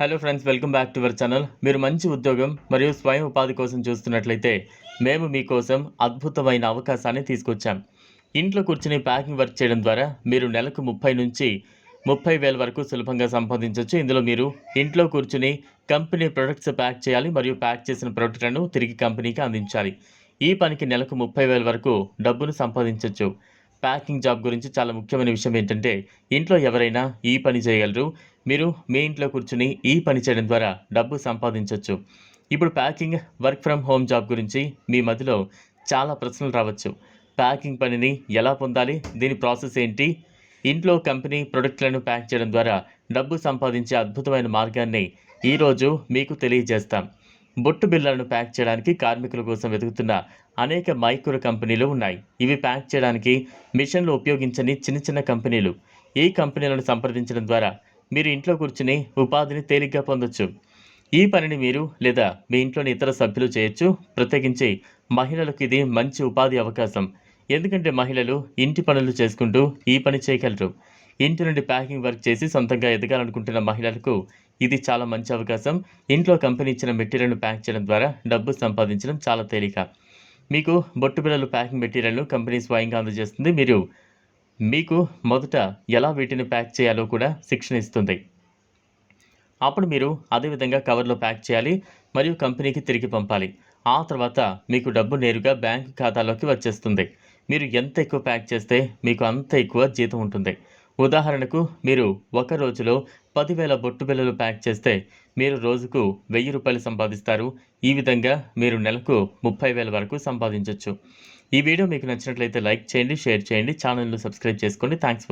Hello friends, welcome back to our channel. మీరు మంచి ఉద్యోగం మరియు స్వయం ఉపాధి కోసం చూస్తున్నట్లయితే మేము మీకోసం అద్భుతమైన అవకాశాన్ని తీసుకొచ్చాం. ఇంట్లో కూర్చుని ప్యాకింగ్ వర్క్ చేయడం ద్వారా మీరు నెలకు 30 నుంచి 30,000 వరకు సులభంగా సంపాదించవచ్చు. ఇందులో మీరు ఇంట్లో కూర్చుని కంపెనీ ప్రొడక్ట్స్ ప్యాక్ చేయాలి మరియు ప్యాక్ చేసిన ప్రొడక్ట్లను తిరిగి కంపెనీకి అందించాలి. ఈ పనికి నెలకు 30,000 వరకు డబ్బును సంపాదించవచ్చు. ప్యాకింగ్ జాబ్ గురించి చాలా ముఖ్యమైన విషయం ఏంటంటే, ఇంట్లో ఎవరైనా ఈ పని చేయగలరు. మీరు మీ ఇంట్లో కూర్చుని ఈ పని చేయడం ద్వారా డబ్బు సంపాదించవచ్చు. ఇప్పుడు packing work from home job గురించి మీ మధ్యలో చాలా ప్రశ్నలు రావచ్చు. ప్యాకింగ్ పనిని ఎలా పొందాలి? దీని ప్రాసెస్ ఏంటి? ఇంట్లో కంపెనీ ప్రొడక్ట్లను ప్యాక్ చేయడం ద్వారా డబ్బు సంపాదించే అద్భుతమైన మార్గాన్ని ఈరోజు మీకు తెలియజేస్తాం. బొట్టు బిళ్ళలను ప్యాక్ చేయడానికి కార్మికుల కోసం వెతుకుతున్న అనేక మైక్రో కంపెనీలు ఉన్నాయి. ఇవి ప్యాక్ చేయడానికి మిషన్లు ఉపయోగించని చిన్న చిన్న కంపెనీలు. ఈ కంపెనీలను సంప్రదించడం ద్వారా మీరు ఇంట్లో కూర్చుని ఉపాధిని తేలిగ్గా పొందొచ్చు. ఈ పనిని మీరు లేదా మీ ఇంట్లోని ఇతర సభ్యులు చేయొచ్చు. ప్రత్యేకించి మహిళలకు ఇది మంచి ఉపాధి అవకాశం. ఎందుకంటే మహిళలు ఇంటి పనులు చేసుకుంటూ ఈ పని చేయగలరు. ఇంటి నుండి ప్యాకింగ్ వర్క్ చేసి సొంతంగా ఎదగాలనుకుంటున్న మహిళలకు ఇది చాలా మంచి అవకాశం. ఇంట్లో కంపెనీ ఇచ్చిన మెటీరియల్ను ప్యాక్ చేయడం ద్వారా డబ్బు సంపాదించడం చాలా తేలిక. మీకు బొట్టు బిళ్ళలు ప్యాకింగ్ మెటీరియల్ను కంపెనీ స్వయంగా అందజేస్తుంది. మీకు మొదట ఎలా వీటిని ప్యాక్ చేయాలో కూడా శిక్షణ ఇస్తుంది. అప్పుడు మీరు అదేవిధంగా కవర్లో ప్యాక్ చేయాలి మరియు కంపెనీకి తిరిగి పంపాలి. ఆ తర్వాత మీకు డబ్బు నేరుగా బ్యాంక్ ఖాతాలోకి వచ్చేస్తుంది. మీరు ఎంత ఎక్కువ ప్యాక్ చేస్తే మీకు అంత ఎక్కువ జీతం ఉంటుంది. ఉదాహరణకు మీరు ఒక రోజులో 10,000 బొట్టు బిళ్ళలు ప్యాక్ చేస్తే మీరు రోజుకు 1,000 రూపాయలు సంపాదిస్తారు. ఈ విధంగా మీరు నెలకు 30,000 వరకు సంపాదించవచ్చు. ఈ వీడియో మీకు నచ్చినట్లయితే లైక్ చేయండి, షేర్ చేయండి, ఛానల్ను సబ్స్క్రైబ్ చేసుకోండి. థ్యాంక్స్.